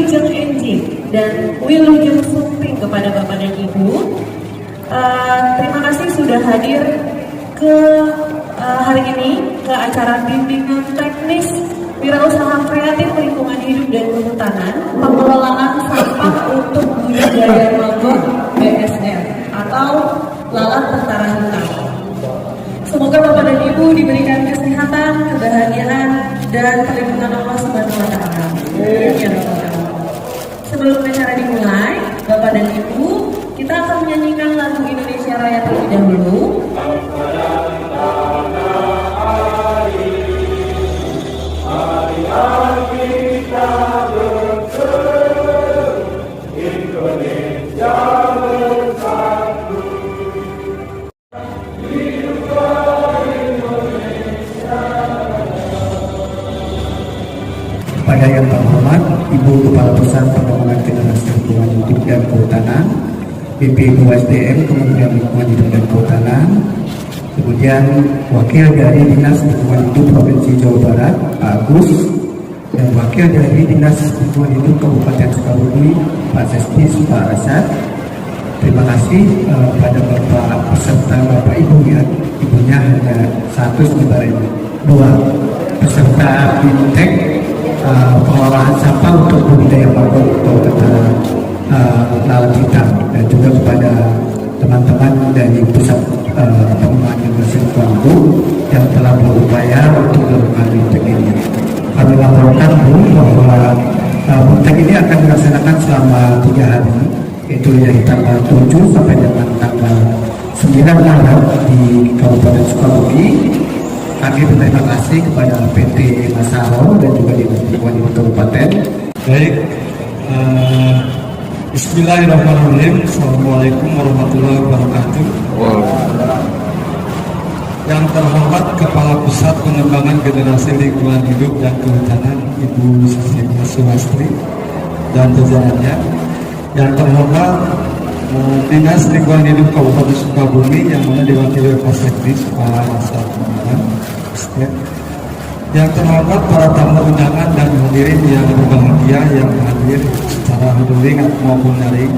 Wilujeng Enjing dan Wilujeng Sumping kepada Bapak dan Ibu. Terima kasih sudah hadir ke hari ini ke acara bimbingan teknis wirausaha kreatif lingkungan hidup dan kehutanan pengelolaan sampah untuk budidaya maggot BSR atau lalat tentara hutan. Semoga Bapak dan Ibu diberikan kesehatan, kebahagiaan, dan perlindungan Allah Subhanahu wa Ta'ala. Sebelum acara dimulai, Bapak dan Ibu, kita akan menyanyikan lagu Indonesia Raya terlebih dahulu. Kepada yang terhormat Ibu Kepala Pusat Pengembangan Generasi Lingkungan Hidup dan Kehutanan, BPU SDM Kementerian Lingkungan Hidup dan Kehutanan, kemudian Wakil dari Dinas Lingkungan Hidup Provinsi Jawa Barat, Pak Agus, dan Wakil dari Dinas Lingkungan Hidup Kabupaten Sukabumi, Pak Sesti, Pak Rasad. Terima kasih pada Bapak peserta Bapak Ibu ya, ibunya hanya satu sebenarnya dua peserta BIMTEK pengelolaan sampah untuk budidaya maggot atau tentara lalat hitam, dan juga kepada teman-teman dari pusat pengembangan generasi lingkungan hidup yang telah berupaya untuk melakukan BIMTEK ini. Kami laporkan Bu bahwa BIMTEK ini akan dilaksanakan selama 3 hari, yaitu dari tanggal 7 sampai dengan tanggal 9 Maret di Kabupaten Sukabumi. Kami berterima kasih kepada PT Masaro dan juga Dinas Lingkungan Hidup Kabupaten. Baik, Bismillahirrahmanirrahim. Assalamualaikum warahmatullahi wabarakatuh. Yang terhormat Kepala Pusat Pengembangan Generasi Lingkungan Hidup dan Kehutanan Ibu Susiana Sulastri dan jajarannya. Yang terhormat Dinas Lingkungan Hidup Kabupaten Sukabumi yang mana diwakili Pak Sekdis Pak Rasad. Yang terhormat para tamu undangan dan hadirin yang berbahagia yang hadir secara daring maupun daring.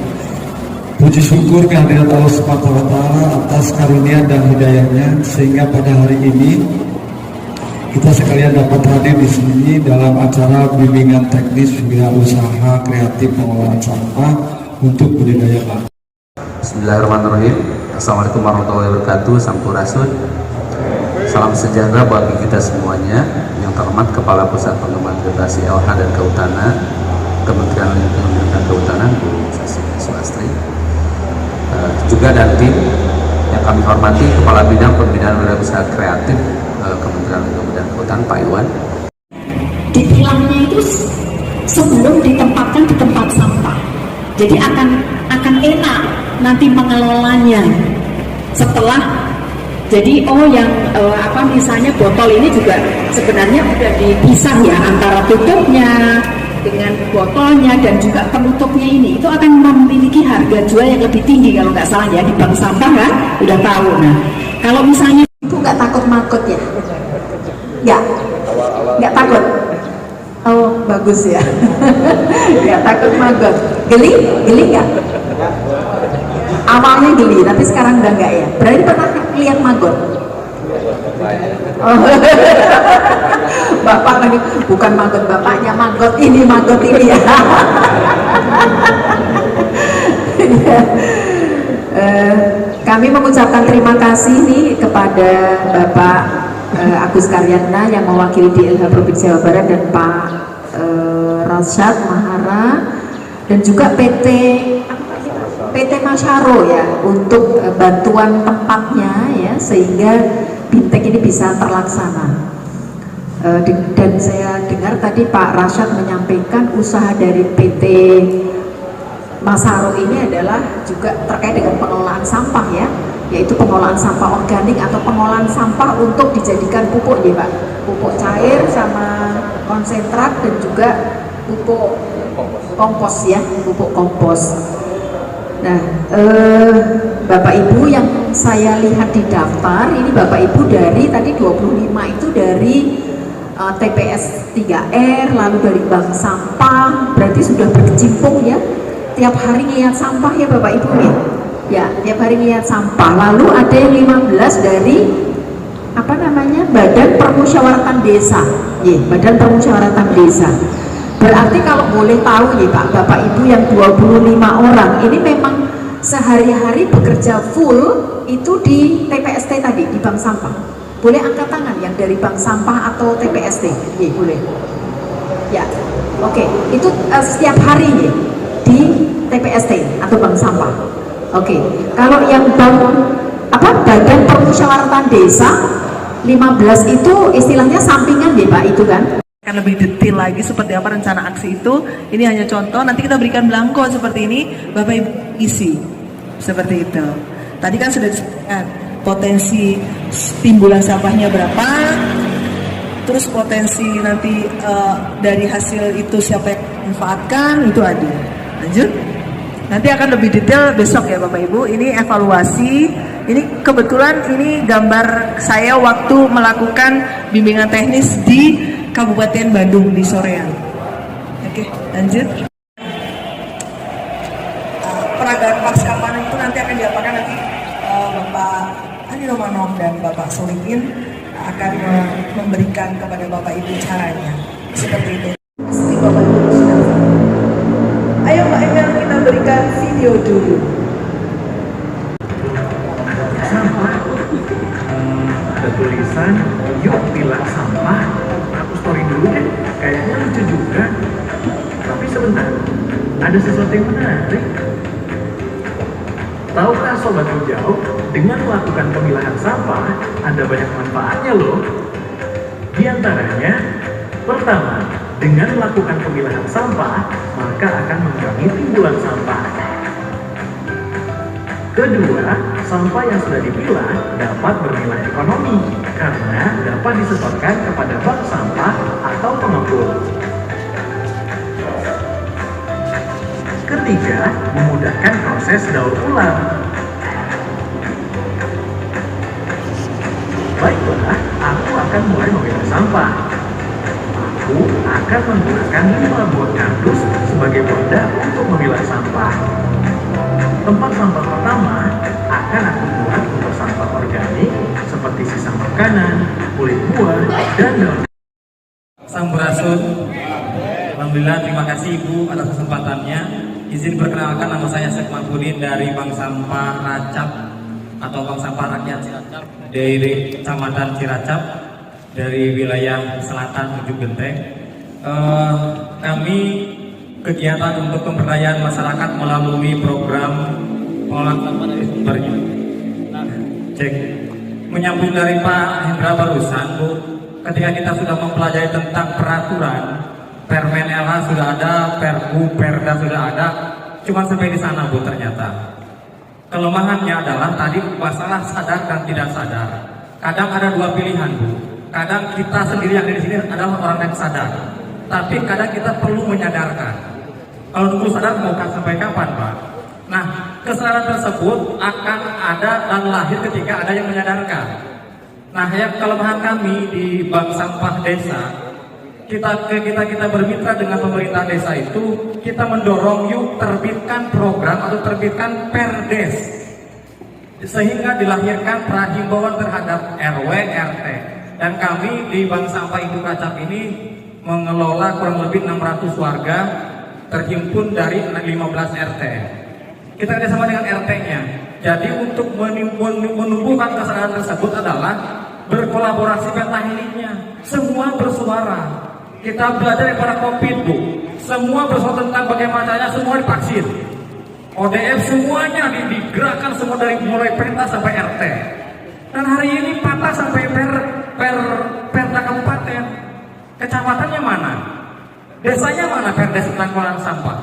Puji syukur kehadirat Allah Subhanahu wa Ta'ala atas karunia dan hidayahnya sehingga pada hari ini kita sekalian dapat hadir di sini dalam acara bimbingan teknis wirausaha kreatif pengelolaan sampah untuk budidaya maggot. Bismillahirrahmanirrahim. Assalamualaikum warahmatullahi wabarakatuh. Sampurasun. Salam sejahtera bagi kita semuanya. Yang terhormat Kepala Pusat Pengembangan Generasi LH dan Kehutanan, Kementerian Lingkungan dan Kehutanan, Bu Susiana Sulastri. Juga dan tim yang kami hormati Kepala Bidang Pembinaan Wirausaha Kreatif Kementerian Lingkungan dan Kehutanan, Pak Iwan. Ditilangnya itu sebelum ditempatkan di tempat sampah. Jadi akan enak nanti mengelolanya setelah. Jadi yang misalnya botol ini juga sebenarnya sudah dipisah ya antara tutupnya dengan botolnya dan juga penutupnya ini. Itu akan memiliki harga jual yang lebih tinggi kalau nggak salah ya di bank sampah kan udah tahu. Nah kalau misalnya Ibu nggak takut maggot ya? Nggak takut. Oh bagus ya. Nggak takut maggot. Geli nggak? Awalnya geli, tapi sekarang udah nggak ya. Berarti pernah lihat maggot? Oh. Bapak lagi bukan maggot bapaknya, maggot ini ya. Kami mengucapkan terima kasih nih kepada Bapak Agus Karyana yang mewakili DLH Provinsi Jawa Barat dan Pak Rasad Mahara dan juga PT Masaro ya untuk bantuan tempatnya ya sehingga BIMTEK ini bisa terlaksana. Dan saya dengar tadi Pak Rasad menyampaikan usaha dari PT Masaro ini adalah juga terkait dengan pengelolaan sampah ya, yaitu pengelolaan sampah organik atau pengolahan sampah untuk dijadikan pupuk ya Pak, pupuk cair sama konsentrat dan juga pupuk kompos ya, pupuk kompos. Nah, Bapak Ibu yang saya lihat di daftar ini Bapak Ibu dari tadi 25 itu dari TPS 3R, lalu dari bank sampah, berarti sudah berkecimpung ya. Tiap hari ngeliat sampah ya Bapak Ibu ya. Ya, tiap hari ngeliat sampah. Lalu ada yang 15 dari apa namanya? Badan Permusyawaratan Desa. Ya, Badan Permusyawaratan Desa. Berarti kalau boleh tahu ya Pak, Bapak Ibu yang 25 orang ini memang sehari-hari bekerja full itu di TPST tadi, di bank sampah. Boleh angkat tangan yang dari bank sampah atau TPST? Ya, boleh. Ya, oke. Itu setiap hari ya di TPST atau bank sampah. Oke. Kalau yang Badan Permusyawaratan Desa 15 itu istilahnya sampingan ya Pak, itu kan? Akan lebih detail lagi seperti apa rencana aksi itu. Ini hanya contoh, nanti kita berikan belangko seperti ini, Bapak Ibu isi seperti itu. Tadi kan sudah disebutkan potensi timbulan sampahnya berapa, terus potensi nanti dari hasil itu siapa yang manfaatkan, itu ada. Lanjut, nanti akan lebih detail besok ya Bapak Ibu. Ini evaluasi, ini kebetulan ini gambar saya waktu melakukan bimbingan teknis di Kabupaten Bandung di sorean. Oke, lanjut. Peragaan pasca panen itu nanti akan diapakan nanti Bapak Andi Romanov dan Bapak Solikin akan memberikan kepada Bapak Ibu caranya seperti itu. Pasti Bapak Ibu sudah. Ayo Mbak Emel, kita berikan video dulu. Sampah, ada tulisan yuk pilah sampah. Aku story dulu deh, kayaknya lucu juga. Tapi sebentar, ada sesuatu yang menarik. Tahukah Sobat Hijau, dengan melakukan pemilahan sampah, ada banyak manfaatnya loh. Di antaranya, pertama, dengan melakukan pemilahan sampah, maka akan mengurangi timbulan sampah. Kedua, sampah yang sudah dipilah dapat bernilai ekonomi karena dapat disetorkan kepada bank sampah atau pengepul. Ketiga, memudahkan proses daur ulang. Baiklah, aku akan mulai memilah sampah. Aku akan menggunakan 5 buah kardus sebagai wadah untuk memilah sampah. Tempat sampah pertama akan aku buat untuk sampah organik seperti sisa makanan, kulit buah, dan daun. Sampurasun. Alhamdulillah, terima kasih Ibu atas kesempatannya. Izin perkenalkan, nama saya Syekh Mahfudin dari Bank Sampah Racap atau Bank Sampah Rakyat Cilacap dari Kecamatan Cilacap dari wilayah selatan Ujung Genteng. Kami kegiatan untuk pemberdayaan masyarakat melalui program pengolahan sampah dari sumbernya. Cek. Menyambung dari Pak Hendra barusan, Bu, ketika kita sudah mempelajari tentang peraturan, Permen LH sudah ada, Perbu, Perda sudah ada, cuma sampai di sana Bu ternyata. Kelemahannya adalah tadi masalah sadar dan tidak sadar. Kadang ada dua pilihan Bu. Kadang kita sendiri yang di sini adalah orang yang sadar, tapi kadang kita perlu menyadarkan. Kalau nunggu sadar mau sampai kapan Pak? Nah, kesadaran tersebut akan ada dan lahir ketika ada yang menyadarkan. Nah, yang kelemahan kami di Bank Sampah Desa, kita bermitra dengan pemerintah desa itu, kita mendorong yuk terbitkan program atau terbitkan perdes, sehingga dilahirkan prahimbauan terhadap RW, RT. Dan kami di Bank Sampah Induk Racap ini mengelola kurang lebih 600 warga terhimpun dari 15 RT. Kita kerjasama dengan RT-nya. Jadi untuk menumbuhkan kesadaran tersebut adalah berkolaborasi pentaheliknya. Semua bersuara. Kita belajar dari para COVID Bu. Semua bersuara tentang bagaimana caranya semua divaksin. ODF semuanya digerakkan semua dari mulai penta sampai RT. Dan hari ini patah sampai perda kabupaten. Kecamatannya mana? Desanya mana perdes tentang pengolahan sampah?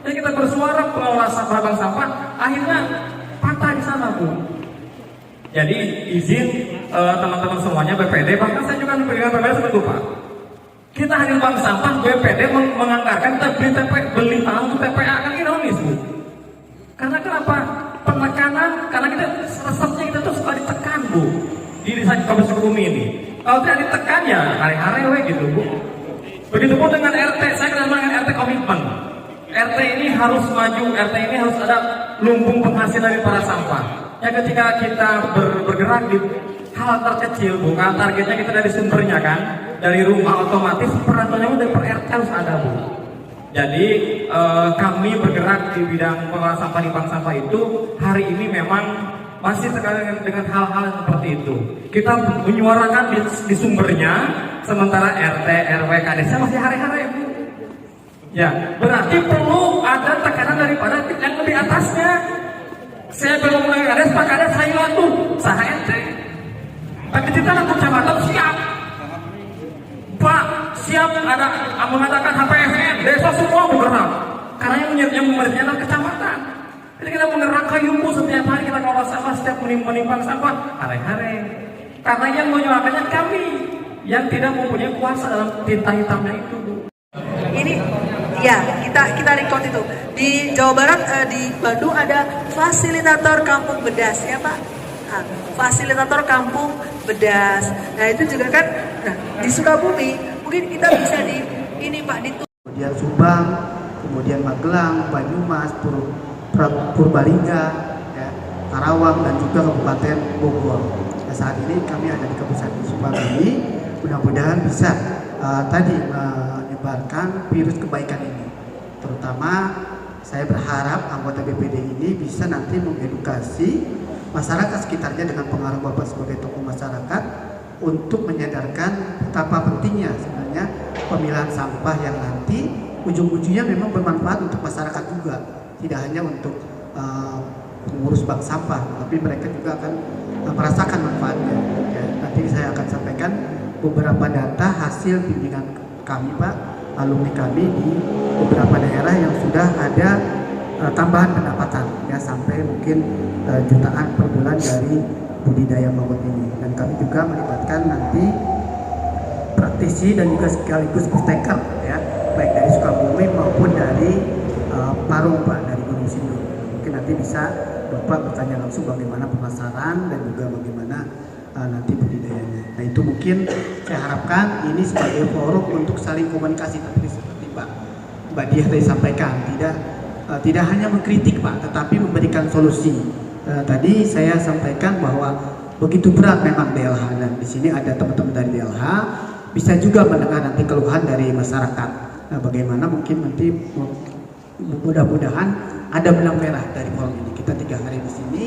Jadi kita bersuara pengelola sampah bank sampah, akhirnya patah di sana Bu. Jadi izin teman-teman semuanya BPD, bahkan saya juga memberikan BPD seperti itu Pak. Kita hadir bank sampah, BPD menganggarkan kita beli tanah untuk TPA, kan ironis Bu. Karena kenapa? Penekanan, karena kita resepnya kita tuh suka ditekan Bu di desa Kabupaten Sukabumi ini. Kalau tidak ditekan ya hari-hari we gitu Bu. Begitupun dengan RT, saya kenal dengan RT komitmen. RT ini harus maju, RT ini harus ada lumbung penghasil dari para sampah. Ya ketika kita bergerak di hal terkecil, bukan targetnya kita dari sumbernya kan, dari rumah otomatis peraturannya dari per RT harus ada Bu. Jadi kami bergerak di bidang pengelolaan sampah di bank sampah itu hari ini memang masih terkait dengan hal-hal seperti itu. Kita menyuarakan di sumbernya, sementara RT, RW, KDS masih hari-hari Bu. Ya, berarti perlu ada tekanan daripada yang lebih atasnya. Saya belum mulai KDS, Pak KDS saya tuh, sah RT. Tapi kita anak kecamatan siap. Pak, siap ada mengatakan HPSN, desa semua bergerak. Karena yang memerintahkan adalah kecamatan. Jadi kita menggerak kayumu setiap hari kita kelola sampah, setiap menimbang sampah, hari-hari. Karena yang menyuarakannya kami, yang tidak mempunyai kuasa dalam tinta hitamnya itu. Ini ya kita record itu di Jawa Barat, di Bandung ada fasilitator kampung bedas ya Pak. Nah, fasilitator kampung bedas. Nah itu juga kan, nah, di Sukabumi mungkin kita bisa di ini Pak di kemudian Subang, kemudian Magelang, Banyumas, Purbalingga, ya, Karawang dan juga Kabupaten Bogor. Nah, saat ini kami ada di Kabupaten Subang ini, mudah-mudahan bisa tadi menyebarkan virus kebaikan ini. Terutama saya berharap anggota BPD ini bisa nanti mengedukasi masyarakat sekitarnya dengan pengaruh Bapak sebagai tokoh masyarakat untuk menyadarkan betapa pentingnya sebenarnya pemilahan sampah yang nanti ujung-ujungnya memang bermanfaat untuk masyarakat juga, tidak hanya untuk pengurus bank sampah, tapi mereka juga akan merasakan manfaatnya. Ya, nanti saya akan sampaikan beberapa data hasil bimbingan kami Pak, alumni kami di beberapa daerah yang sudah ada tambahan pendapatan ya sampai mungkin jutaan per bulan dari budidaya mangrove ini, dan kami juga melibatkan nanti praktisi dan juga sekaligus pusteker ya, baik dari Sukabumi maupun dari Parung Pak, dari Gunung Sindur. Mungkin nanti bisa Bapak bertanya langsung bagaimana pemasaran dan juga bagaimana nanti budidayanya. Nah itu mungkin saya harapkan ini sebagai forum untuk saling komunikasi, tapi seperti Mbak Diah tadi sampaikan, tidak hanya mengkritik Pak, tetapi memberikan solusi. Tadi saya sampaikan bahwa begitu berat memang DLH, dan di sini ada teman-teman dari DLH bisa juga mendengar nanti keluhan dari masyarakat. Nah, bagaimana mungkin nanti mudah-mudahan ada benang merah dari forum ini. Kita 3 hari di sini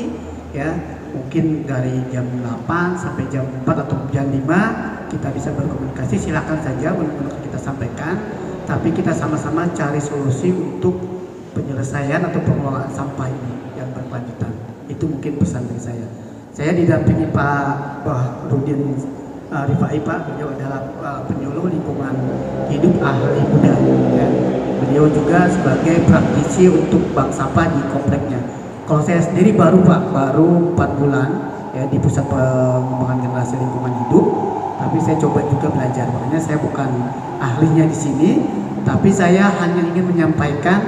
ya, mungkin dari jam 8 sampai jam 4 atau jam 5 kita bisa berkomunikasi. Silakan saja menurut kita sampaikan, tapi kita sama-sama cari solusi untuk penyelesaian atau pengelolaan sampah ini yang berkelanjutan. Itu mungkin pesan dari saya. Saya didampingi Pak Bahrudin Rifai Pak, beliau adalah penyuluh lingkungan hidup ahli muda. Ya. Beliau juga sebagai praktisi untuk bank sampah di kompleknya. Kalau saya sendiri baru 4 bulan ya di pusat pengembangan generasi lingkungan hidup, tapi saya coba juga belajar. Makanya saya bukan ahlinya di sini, tapi saya hanya ingin menyampaikan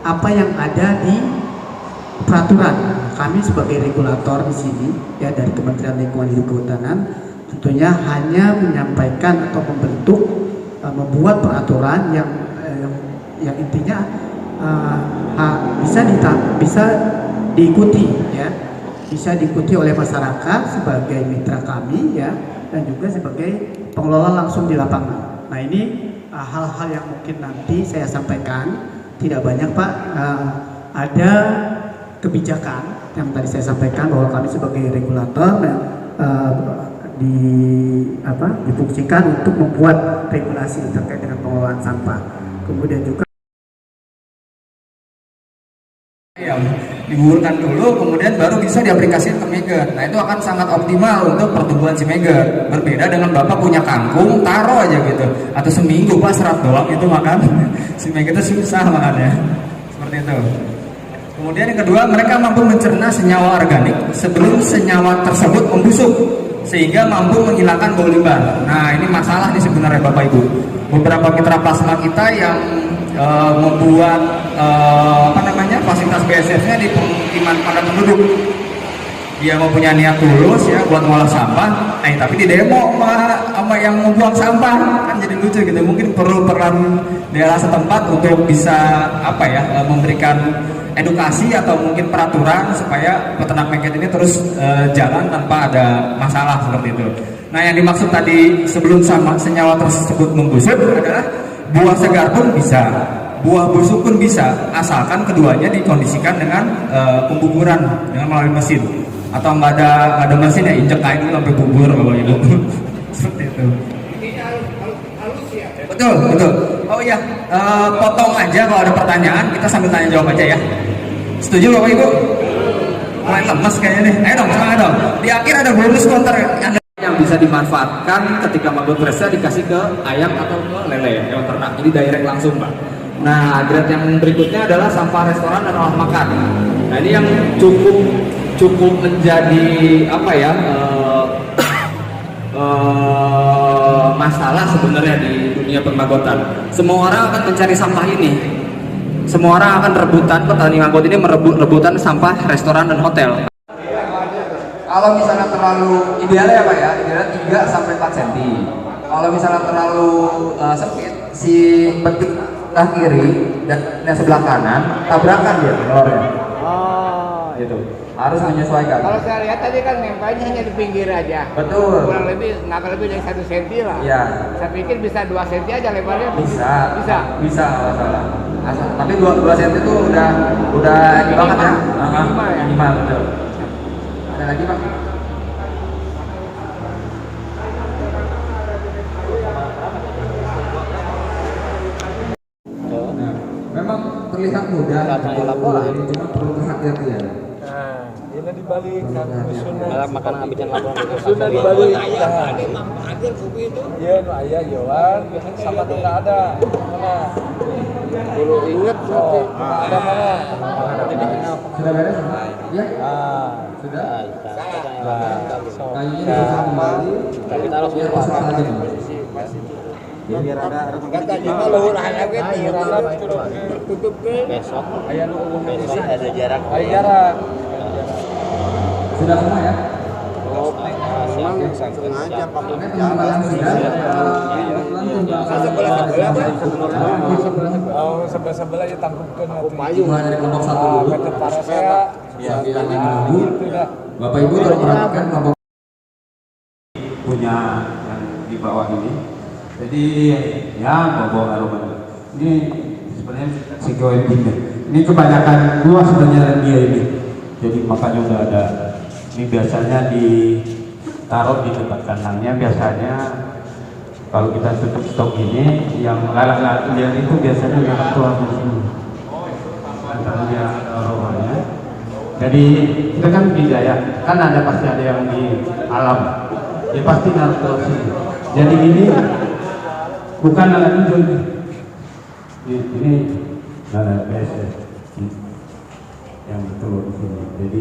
apa yang ada di peraturan. Kami sebagai regulator di sini ya dari Kementerian Lingkungan Hidup Kehutanan tentunya hanya menyampaikan atau membuat peraturan yang intinya bisa diikuti ya, bisa diikuti oleh masyarakat sebagai mitra kami ya, dan juga sebagai pengelola langsung di lapangan. Nah ini hal-hal yang mungkin nanti saya sampaikan, tidak banyak Pak. Ada kebijakan yang tadi saya sampaikan bahwa kami sebagai regulator difungsikan untuk membuat regulasi terkait dengan pengelolaan sampah. Kemudian juga yang digugurkan dulu, kemudian baru bisa diaplikasikan ke Meger. Nah itu akan sangat optimal untuk pertumbuhan si Meger. Berbeda dengan Bapak punya kangkung, taruh aja gitu, atau seminggu Pak serap doang itu makan. Si Meger itu susah makannya. Seperti itu. Kemudian yang kedua, mereka mampu mencerna senyawa organik sebelum senyawa tersebut membusuk, sehingga mampu menghilangkan bau limbah. Nah ini masalah nih sebenarnya Bapak Ibu. Beberapa mitra plasma kita yang membuat fasilitas BSF-nya di pemukiman padat penduduk. Dia mempunyai niat tulus ya buat ngolah sampah, tapi di demo sama yang membuang sampah, kan jadi lucu gitu. Mungkin perlu peran daerah setempat untuk bisa apa ya, memberikan edukasi atau mungkin peraturan supaya peternak mengket ini terus jalan tanpa ada masalah seperti itu. Nah, yang dimaksud tadi sebelum senyawa tersebut membusuk adalah buah segar pun bisa, buah busuk pun bisa, asalkan keduanya dikondisikan dengan pembuburan dengan melalui mesin. Atau nggak ada mesin ya, injek kain dulu sampai bubur kalau itu. Seperti itu. Betul. Oh iya, potong aja kalau ada pertanyaan, kita sambil tanya jawab aja ya. Setuju Bapak Ibu? Mulai lemas kayaknya nih. Ayo dong, semangat dong. Di akhir ada bonus counter yang bisa dimanfaatkan ketika mabuk resa dikasih ke ayam atau ke lele hewan ternak. Jadi direct langsung, Pak. Nah, grade yang berikutnya adalah sampah restoran dan olah makan. Nah, ini yang cukup menjadi apa ya? Masalah sebenarnya di dunia permagotan. Semua orang akan mencari sampah ini. Semua orang akan rebutan, petani manggot ini rebutan sampah restoran dan hotel. Kalau misalnya terlalu idealnya ya Pak ya, idealnya 3 sampai 4 cm. Kalau misalnya terlalu sempit, si betik sebelah kiri dan yang sebelah kanan tabrakan dia telurnya. Oh, itu harus menyesuaikan. Kalau saya lihat tadi kan nempelnya hanya di pinggir aja. Betul. Kurang lebih nggak lebih dari 1 cm lah. Iya. Saya pikir bisa 2 cm aja lebarnya. Bisa. Bisa Kalau salah. Tapi 2 cm itu udah ini banget ya. Minimal betul. Ada lagi Pak? Memang terlihat mudah, ini cuma perlu kehati-hatian. Nah, ini dibalik Dalam makanan habitan laporan sudah dibalik. Iya, no ayah Yohan, biasanya sama tuh nggak ada. Mana? Dulu inget berarti ada mana? Sudah beres? Ya. Sudah. Kayunya kembali. Kita harus Biar ada kata juga luhur hayang ge tutup ke besok Ayah lu umumnya besok ada jarak. Ayah jarak. Sudah semua ya? memang sengaja pakai sebelah ya tangkupkan payung dari kelompok 1 dulu. Ya, Bapak Ibu kalau perhatikan kelompok punya yang di bawah ini. Jadi ya bawa aroma. Ini sebenarnya psikoetik. Ini kebanyakan luas sebenarnya dia ini. Jadi makanya udah ada. Ini biasanya ditaruh di dekat kandangnya. Biasanya kalau kita tutup stok ini, yang lalat liar itu biasanya yang keluar di sini. Antaranya aromanya. Jadi kita kan budidaya, kan ada pasti ada yang di alam. Ya pasti naruh ke sini. Jadi ini bukan lalat hijau ini lalat BSS yang betul di sini. Jadi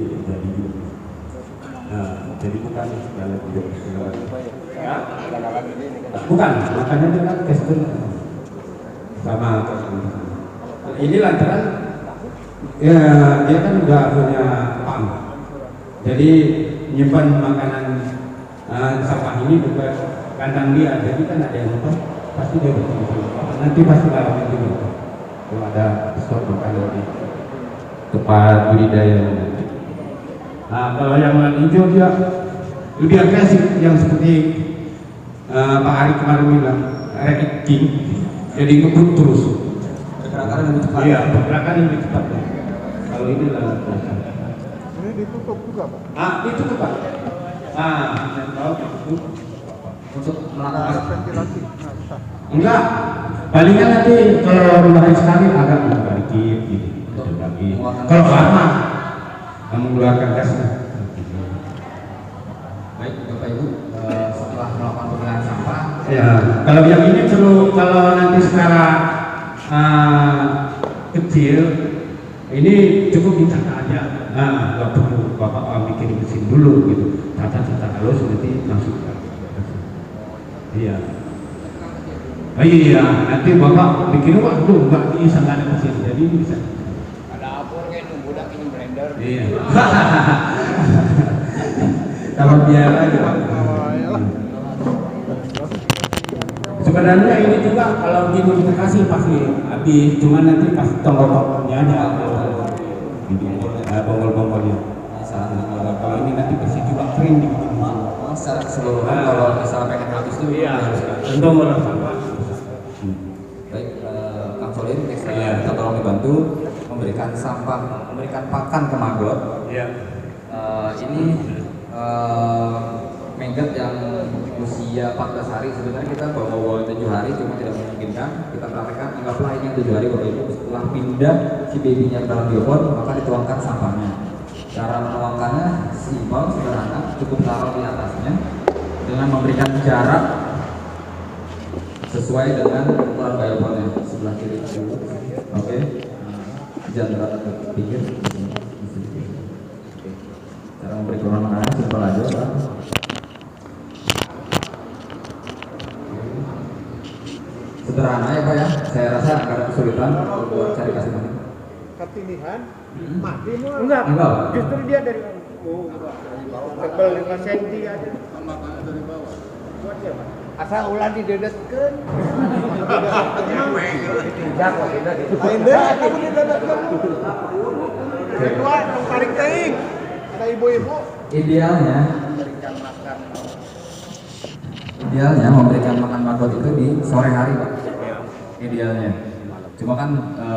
jadi bukan lalat hijau. Bukan, makanya dia kan kestur sama. Ini lantaran ya dia kan udah punya pang. Jadi nyimpan makanan sampah ini bukan kandang dia, jadi kan ada yang nonton pasti dia betul nanti pasti lawan itu kalau ada stok makanan di tempat budidaya. Nah kalau yang lalat hijau dia lebih agresif, yang seperti Pak Ari kemarin bilang rabbit king, jadi ngebut terus pergerakan lebih cepat. Iya, pergerakan lebih cepat. Kalau ini lalat biasa. Ini ditutup juga Pak? Ditutup Pak. Kalau ditutup untuk melakukan ventilasi. enggak, palingnya nanti kalau rumahnya sekali agak mengeluarkan dikit gitu, lagi. Kalau lama mengeluarkan gasnya. Baik Bapak Ibu, setelah melakukan pemilahan sampah. Ya, kalau yang ini perlu, kalau nanti secara kecil, ini cukup ditata aja. Nggak perlu Bapak bikin mesin dulu gitu. Tata halus nanti masukkan. Iya. Oh iya, nanti Bapak bikin waktu nggak bisa, nggak ada mesin, jadi ini bisa. ada apur kayak budak ini blender. Iya. Kalau biar aja. Sebenarnya ini juga kalau dimodifikasi pasti habis, cuma nanti pas tongkol-tongkolnya ada bonggol-bonggolnya. Kalau ini nanti bersih juga kering di secara keseluruhan kalau misalnya pengen habis itu tentu sampah. Baik, Kang Solin, kita tolong dibantu memberikan sampah, memberikan pakan ke maggot. Ini maggot yang usia 14 hari, sebenarnya kita bawa 7 hari, cuma tidak memungkinkan. Kita praktekkan, anggaplah ini yang 7 hari Bapak Ibu. Setelah pindah si babynya ke dalam biopon, maka dituangkan sampahnya. Cara menuangkannya simpel, sederhana, cukup taruh di atasnya dengan memberikan jarak sesuai dengan ukuran bioponnya. Sebelah kiri dulu, oke. Jangan terlalu ke pinggir. Cara memberi ukuran makanan simpel aja, Pak. Sederhana ya Pak ya. Saya rasa agak ada kesulitan buat cari kasih makan. Pilihan mati mau Enggak. justru dia dari tebal 5 cm aja dari bawah buat siapa asal ulah didedetkeun tidak kok tidak kamu didedetkeun kedua yang tarik teing ada ibu-ibu Idealnya memberikan makan maggot itu di sore hari Pak. Idealnya. Cuma kan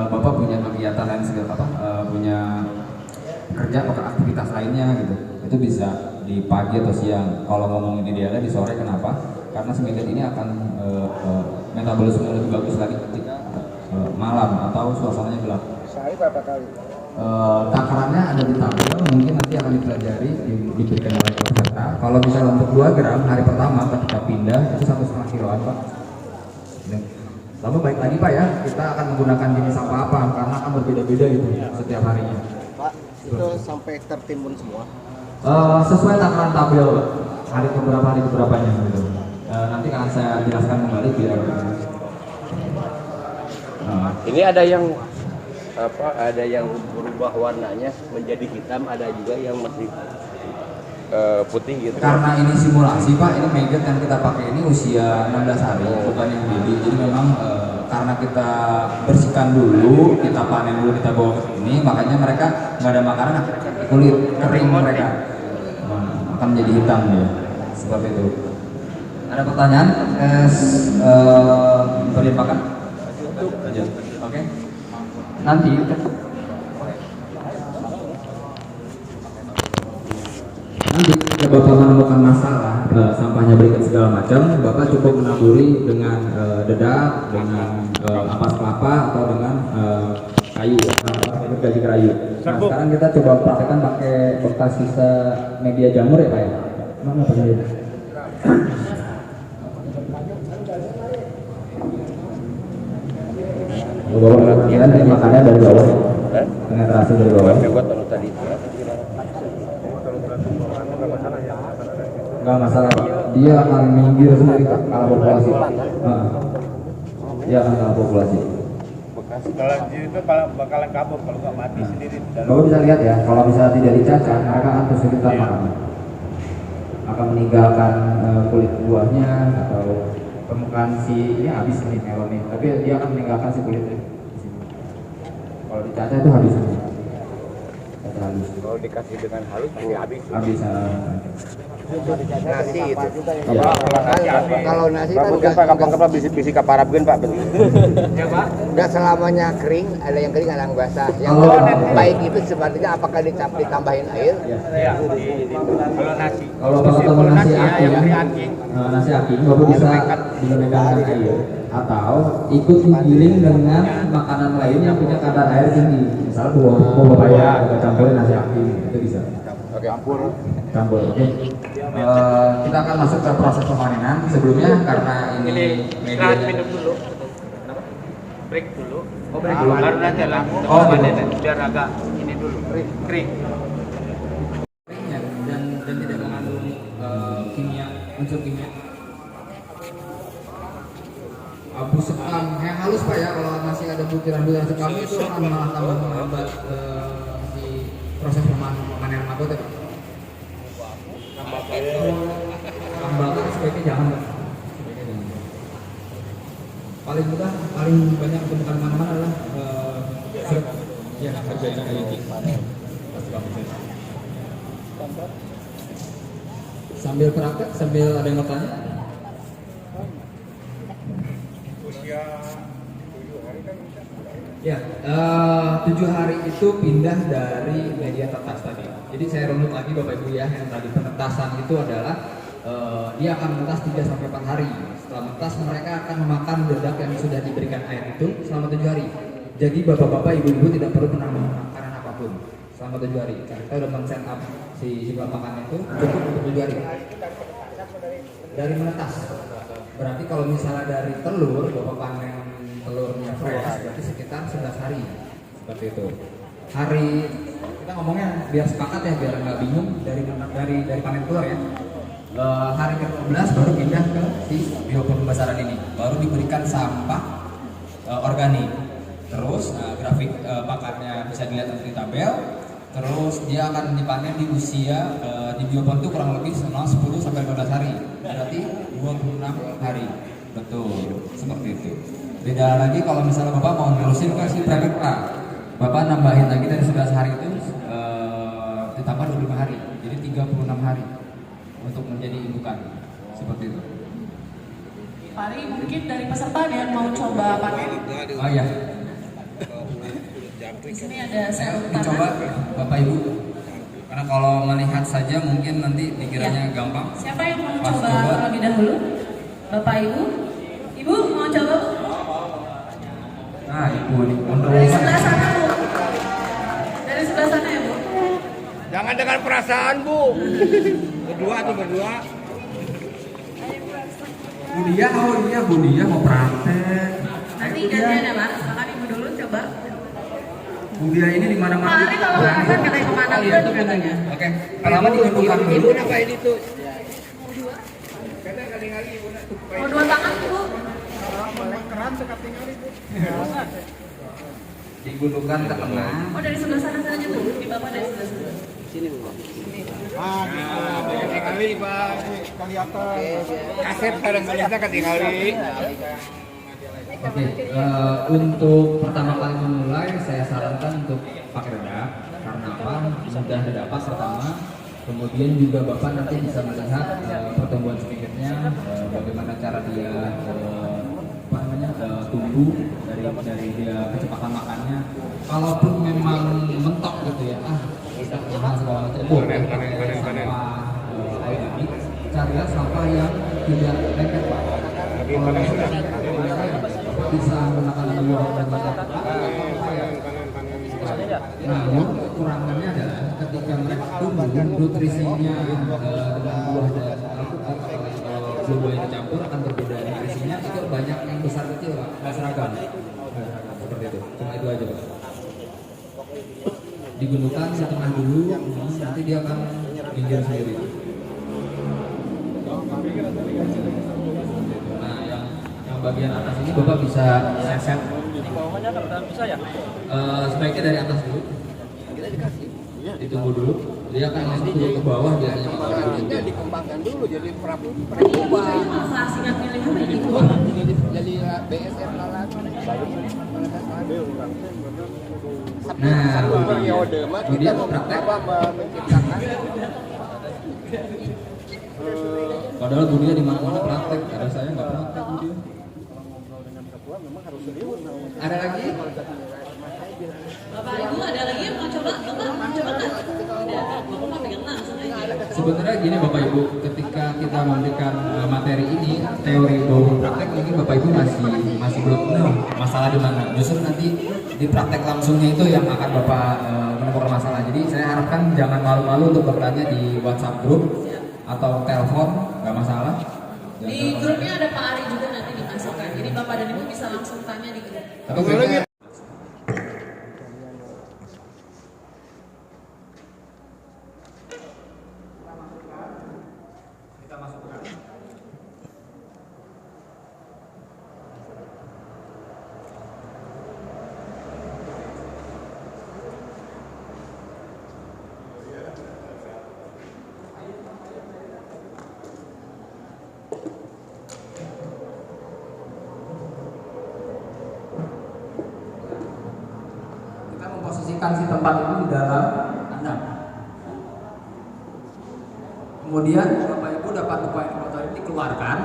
Bapak punya kegiatan lain segala punya kerja atau aktivitas lainnya gitu. Itu bisa di pagi atau siang. Kalau ngomongin idealnya di sore, kenapa? Karena si maggot ini akan metabolisme lebih bagus lagi ketika malam atau suasananya gelap. sehari berapa kali? Takarannya ada di tabel, mungkin nanti akan dipelajari, diberikan oleh peserta. Kalau misalnya untuk 2 gram hari pertama ketika pindah itu 1,5 kiloan Pak. Lalu baik lagi Pak ya, kita akan menggunakan jenis sampah apa karena akan berbeda-beda itu setiap harinya. Pak, itu sampai tertimbun semua? Sesuai takaran tabel Pak, hari keberapanya gitu. Nanti akan saya jelaskan kembali biar. Ini ada yang ada yang berubah warnanya menjadi hitam, ada juga yang masih putih gitu. Karena ini simulasi Pak, ini maggot yang kita pakai ini usia 16 hari, bukan yang baby. Jadi memang karena kita bersihkan dulu, kita panen dulu, kita bawa ke sini, makanya mereka nggak ada makanan, kulit kering mereka akan menjadi hitam ya, seperti itu. Ada pertanyaan? Beri makan? Oke. Nanti jika Bapak menemukan masalah sampahnya berikat segala macam, Bapak cukup menaburi dengan dedak, dengan ampas kelapa atau dengan kayu ya, gaji kayu. Nah, sekarang kita coba praktekkan pakai bekas sisa media jamur ya Pak ya. Mana Pak ya? Bapak kira makannya dari bawah, penetrasi dari bawah. Enggak masalah Pak, dia akan minggir sendiri Pak kalau populasi. Dia akan kalah populasi. Kalau itu bakalan kabur kalau nggak mati sendiri. Bapak bisa lihat ya, kalau misalnya tidak dicacah, mereka akan kesulitan makan. Akan meninggalkan kulit buahnya atau permukaan si ini habis nih melon nih, tapi dia akan meninggalkan si kulitnya. Kalau dicacah itu habis nih. Halus. Kalau dikasih dengan halus pasti habis. Habis. Nasi itu. Kalau nasi kan mungkin Pak kapan-kapan bisi kaparapkeun Pak. Ya Pak. Enggak selamanya kering, ada yang kering, ada yang basah. Yang baik itu sepertinya apakah ditambahin air? Iya. Kalau nasi. Kalau Bapak nasi aking, nasi aking Bapak bisa dimegang dengan air atau ikut digiling dengan makanan lain yang punya kadar air tinggi. Misal buah pepaya, kita campurin nasi aking, itu bisa. Oke. Campur. Oke. Kita akan masuk ke proses pemanenan. Sebelumnya karena ini media minum dulu. Break dulu. Oh, break dulu. Baru nanti langsung panen biar agak ini dulu. Kering. Dan tidak mengandung unsur kimia. Abu sekam yang halus Pak ya, kalau masih ada butiran-butiran sekam itu akan malah tambah menghambat di proses pemanenan maggot ya Pak. Tambahkan sebaiknya jangan Pak. paling mudah, paling banyak ditemukan mana-mana adalah ya beca kayak gini. Sambil praktek, sambil ada yang mau tanya? Usia 7 hari kan bisa. Ya, 7 hari itu pindah dari media tetas tadi. Jadi saya runut lagi Bapak Ibu ya, yang tadi penetasan itu adalah dia akan menetas 3-4 hari. Setelah menetas mereka akan memakan dedak yang sudah diberikan air itu selama 7 hari. Jadi bapak-bapak, ibu-ibu tidak perlu menambah makanan apapun selama 7 hari. Kita udah men-set up si makannya itu cukup untuk 7 hari. Dari menetas. Berarti kalau misalnya dari telur, bapak panen telurnya fresh, berarti sekitar 11 hari. Seperti itu. Hari kita ngomongnya biar sepakat ya, biar nggak bingung dari panen telur ya. Hari ke-12 baru pindah ke si biopembesaran ini, baru diberikan sampah organik. Terus grafik pakarnya bisa dilihat nanti di tabel. Terus dia akan dipanen di usia di biopon itu kurang lebih 10 sampai 12 hari, berarti 26 hari. Betul, seperti itu. Beda lagi kalau misalnya bapak mau nerusin ke si private A, bapak nambahin lagi dari 11 hari itu ditambah 25 hari, jadi 36 hari untuk menjadi indukan, seperti itu. Pak Ari, mungkin dari peserta ada yang mau coba panen? Oh iya. Di sini ada saya Coba Bapak Ibu, karena kalau melihat saja mungkin nanti dikiranya gampang. Siapa yang mau coba terlebih dahulu? Bapak Ibu? Ibu mau coba? Nah, Ibu nih. Dari sebelah sana Bu. Dari sebelah sana ya Bu. Jangan dengan perasaan Bu. Berdua. Bu Dia mau praktek. Nanti gantian ya Pak. Silakan Ibu dulu coba. Bu Dia ini di mana-mana. Pak Ari kalau akan kita kemana dulu katanya. Oke, pertama ditunjukkan dulu. Ibu apa ini tuh? Mau 2 tangan Bu. Keran sekap tinggal itu. Digundukan ke tengah. Oh dari sebelah sana saja Bu. Di Bapak dari sebelah sana. Sini Bu. Ketinggali Pak. Kelihatan. Kaset kadang-kadang kita ketinggali. Oke, untuk pertama kali memulai saya sarankan untuk pakai redak. Karena apa? Mudah didapat pertama. Kemudian juga Bapak nanti bisa melihat pertumbuhan sedikitnya, bagaimana cara dia tumbuh dari dia kecepatan makannya. Kalaupun memang mentok gitu ya, kita mahal segala macam, boleh pakai sampah organik. Carilah sampah yang tidak lengket Pak. Kalau bisa menggunakan biolog dan namun kekurangannya adalah ketika mereka tumbuh nutrisinya dengan buah dan buah yang dicampur akan berbeda nutrisinya, itu banyak yang besar kecil Pak, nggak seragam. Seperti itu, cuma itu aja Pak. Digunakan setengah dulu, nanti dia akan minggir sendiri. Nah yang bagian atas ini Bapak bisa set. Bisa ya? Sebaiknya dari atas dulu. Ditunggu dulu. Dia akan langsung turun ke bawah biasanya Pak. Nanti dikembangkan dulu jadi perabot. Jadi BSR lalat. Nah, periode mah kita menciptakan. Padahal dunia di mana-mana praktek, ada saya nggak praktek dunia. Ada lagi? Bapak Ibu ada lagi yang mau coba? Bapak mau coba nggak? Bapak mau pegang langsung aja. Sebenarnya gini Bapak Ibu, ketika kita memberikan materi ini, teori maupun praktek, mungkin Bapak Ibu masih belum tahu masalah di mana. Justru nanti di praktek langsungnya itu yang akan Bapak menemukan masalah. Jadi saya harapkan jangan malu-malu untuk bertanya di WhatsApp grup atau telepon, nggak masalah. Di grupnya ada Pak Ari juga nanti dimasukkan. Jadi Bapak dan Ibu bisa langsung tanya di grup. Tapi memposisikan si tempat itu di dalam kandang. Kemudian Bapak Ibu dapat lupa ini foto ini dikeluarkan,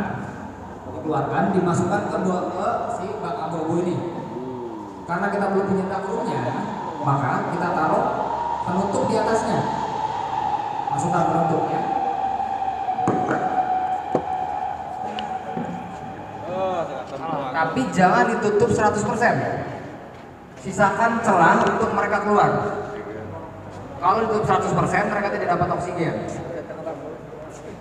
dimasukkan ke si bak abu-abu ini. Karena kita belum punya dapurnya, maka kita taruh penutup di atasnya. Masukkan penutupnya. Tapi jangan ditutup 100%. Sisakan celah untuk mereka keluar. Kalau ditutup 100%, mereka tidak dapat oksigen.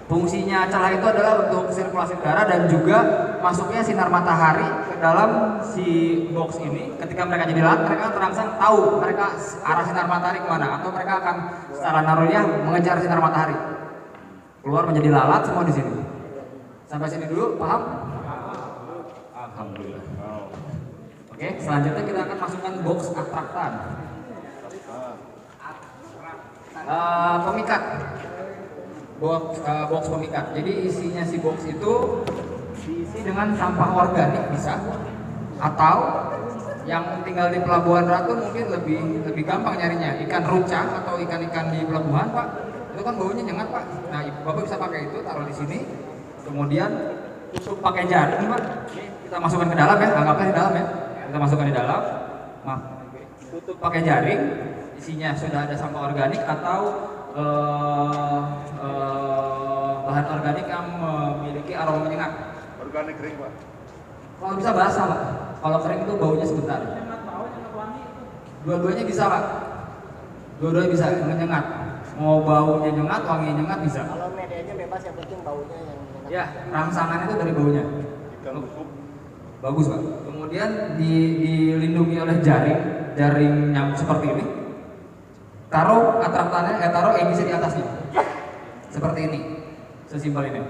Fungsinya celah itu adalah untuk sirkulasi udara dan juga masuknya sinar matahari ke dalam si box ini. Ketika mereka jadi lalat, mereka terangsang tahu mereka arah sinar matahari kemana, atau mereka akan secara naluriah mengejar sinar matahari. Keluar menjadi lalat semua di sini. Sampai sini dulu, paham? Alhamdulillah. Oke, selanjutnya kita akan masukkan box atraktan. Pemikat. Box pemikat. Jadi isinya si box itu diisi dengan sampah organik bisa, atau yang tinggal di Pelabuhan Ratu mungkin lebih gampang nyarinya, ikan ruca atau ikan-ikan di pelabuhan, Pak. Itu kan baunya nyengat, Pak. Nah, Bapak bisa pakai itu, taruh di sini. Kemudian tutup pakai jaring, Pak. Kita masukkan ke dalam ya, anggapnya di dalam ya. Kita masukkan di dalam. Tutup pakai jaring. Isinya sudah ada sampah organik atau bahan organik yang memiliki aroma menyengat. Organik kering, Pak. Kalau bisa basah, Pak. Kalau kering itu baunya sebentar. Dua-duanya bisa, Pak. Dua-duanya bisa menyengat. Mau baunya nyengat, wanginya nyengat bisa. Kalau medianya bebas, yang penting baunya yang menyengat. Ya, rangsangan itu dari baunya. Bagus, Pak. Kemudian dilindungi oleh jaring yang seperti ini. Taruh atraktannya, taruh EGC di atasnya. Seperti ini. Sesimpel ini.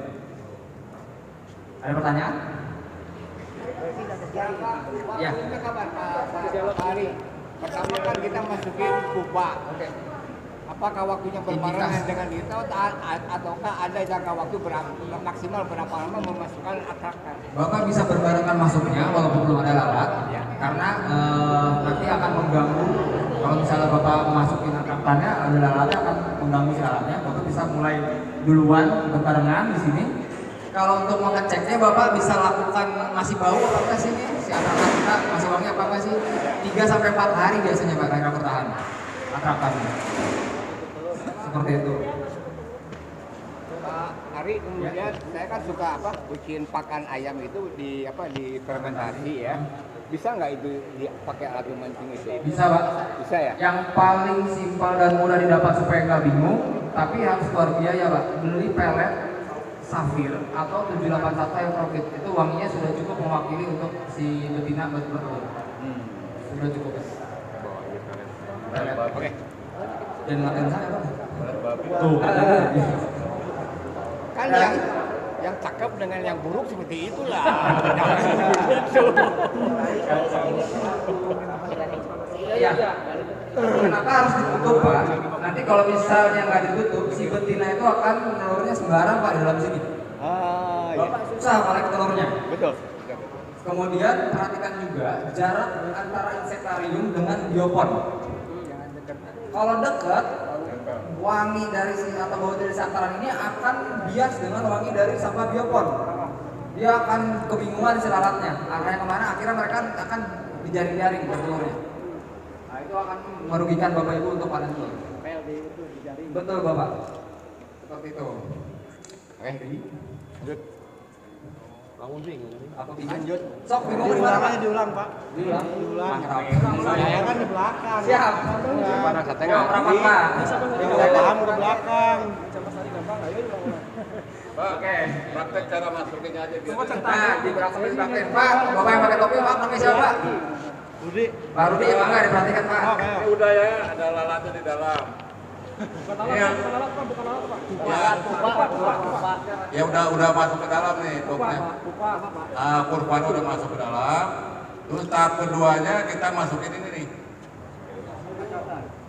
Ada pertanyaan? Ya. Hari pertama kan kita masukin pupa. Apakah waktunya berbarengan dengan itu ataukah ada jangka waktu maksimal berapa lama memasukkan atraktan? Bapak bisa berbarengan masuknya walaupun belum ada lalat, karena nanti akan mengganggu. Kalau misalnya Bapak masukin atraktannya, ada lalatnya akan mengganggu si lalatnya. Bapak bisa mulai duluan berbarengan di sini. Kalau untuk mengeceknya Bapak bisa lakukan masih bau apa enggak sih ini? Si atraktan kita masih baunya apa enggak sih? 3-4 hari biasanya Pak kira bertahan atraktannya. Seperti itu. Pak Ari, kemudian saya kan suka bikin pakan ayam itu di fermentasi ya. Bisa nggak itu dipakai alat memancing itu? Bisa, Pak. Bisa ya? Yang paling simpel dan mudah didapat supaya nggak bingung, tapi harus keluar biaya, Pak. Beli pelet safir atau 781 yang profit. Itu wanginya sudah cukup mewakili untuk si betina betul-betul. Sudah cukup. Pelet. Oke. Dan makan saya, Pak. Tuh. Kan yang cakep dengan yang buruk seperti itulah. Iya. Kenapa harus ditutup, Pak? Nanti kalau misalnya nggak ditutup, si betina itu akan menelurnya sembarang, Pak, di dalam sini. Bapak susah balik telurnya. Betul. Kemudian perhatikan juga jarak antara insektarium dengan biopon. Kalau dekat, wangi dari atau bau dari santaran ini akan bias dengan wangi dari sampah biopon. Dia akan kebingungan si lalatnya, arahnya kemana, akhirnya mereka akan dijaring-jaring bertelurnya. Nah, itu akan merugikan Bapak Ibu untuk panen telur. Betul, Bapak. Seperti itu. Lanjut. Bangun bingung. Apa bingung? Lanjut. Sok bingung gimana? Diulang, Pak. Diulang. Mantap. Saya kan di belakang. Siap. Gimana katanya? Rapat, Pak. Saya paham ke belakang. Oke, praktek cara masukinnya aja biar. Nah, dipraktekin, Pak. Bapak yang pakai topi, Pak, namanya siapa, Pak? Rudi. Pak Rudi, emang nggak diperhatikan, Pak? Ini udah ya, ada lalatnya di dalam. Ya udah masuk ke dalam nih boxnya. Kurban udah masuk ke dalam. Terus tahap keduanya kita masukin ini nih.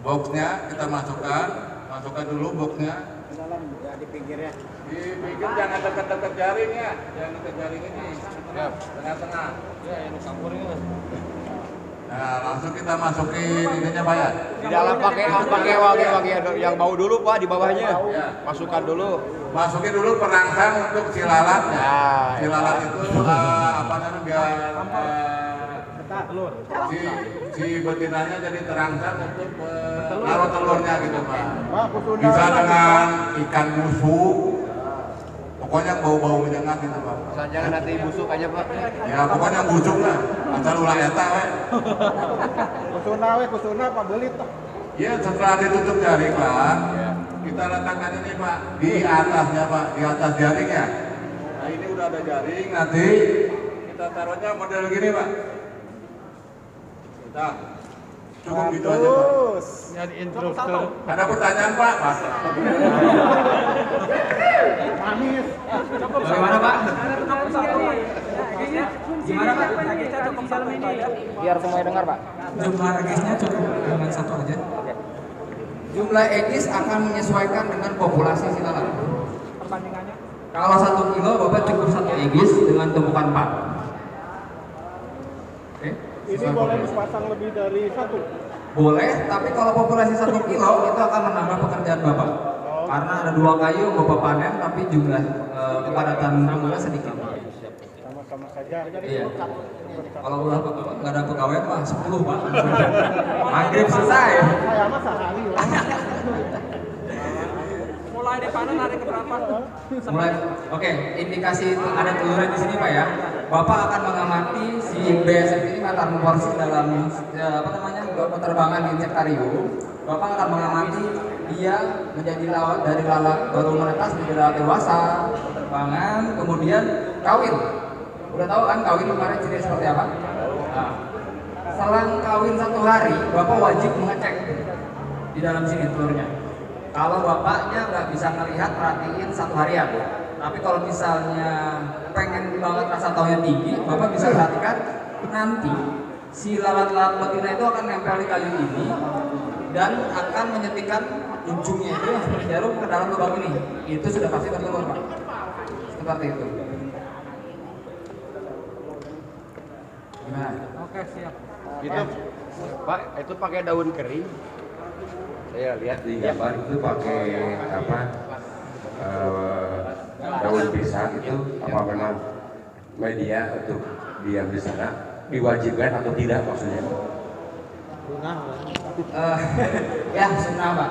Boxnya kita masukkan dulu boxnya. Di pinggirnya. Di pinggir jangan dekat-dekat jaring ya, jangan dekat jaring ini. Tengah-tengah. Ya, yang campur ini. Nah, langsung kita masukin ininya Pak ya. Di dalam pakai wangi-wangi yang bau dulu Pak, di bawahnya. Masukkan dulu. Masukin dulu perangsang untuk si lalat ya. Si lalat itu apa namanya biar si betinanya jadi terangsang untuk naruh telurnya gitu Pak. Bisa dengan ikan busuk. Pokoknya bau-bau menyengat gitu Pak. Jangan nanti busuk aja Pak. Ya pokoknya busuk lah. Asal ulah eta we. Kusuna Pak belit toh. Ya setelah ditutup jaring Pak, kita letakkan ini Pak di atasnya Pak, di atas jaring ya. Nah ini udah ada jaring, nanti kita taruhnya model gini Pak. Nah, cukup gitu aja Pak. Jadi instruktur. Ada pertanyaan Pak? Mas. Manis. Bagaimana Pak? Gimana Pak? Biar semuanya dengar Pak. Jumlah egisnya cukup dengan satu aja. Jumlah egis akan menyesuaikan dengan populasi si lalat. Perbandingannya? Kalau 1 kilo Bapak cukup 1 egis dengan tumpukan 4. Oke. Ini boleh dipasang lebih dari 1? Boleh, tapi kalau populasi 1 kilo itu akan menambah pekerjaan Bapak. Karena ada 2 kayu yang Bapak panen tapi jumlah kepadatan jumlah sedikit. Sama-sama saja. Iya. Kalau udah nggak ada pegawai Pak, 10 Pak. Maghrib selesai. Saya mah sehari lah. Mulai dipanen hari keberapa? Mulai, oke, indikasi ada telurnya di sini Pak ya. Bapak akan mengamati si BSF ini metamorfosis dalam penerbangan di insektarium. Bapak akan mengamati dia menjadi lalat dari lalat baru menetas menjadi lalat dewasa, penerbangan, kemudian kawin. Udah tahu kan kawin kemarin ciri seperti apa? Nah, selang kawin 1 hari, Bapak wajib mengecek di dalam sini telurnya. Kalau bapaknya nggak bisa melihat, perhatiin 1 harian. Tapi kalau misalnya pengen banget rasa taunya tinggi, Bapak bisa perhatikan nanti si lalat-lalat betina itu akan nempel di kayu ini dan akan menyetikkan ujungnya itu yang seperti jarum ke dalam lubang ini. Itu sudah pasti bertelur Pak. Seperti itu. Gimana? Oke, siap. Itu Pak, itu pakai daun kering. Saya lihat di gambar itu pakai apa daun pisang itu apa memang media untuk diam di sana diwajibkan atau tidak maksudnya? Ya sunnah Pak.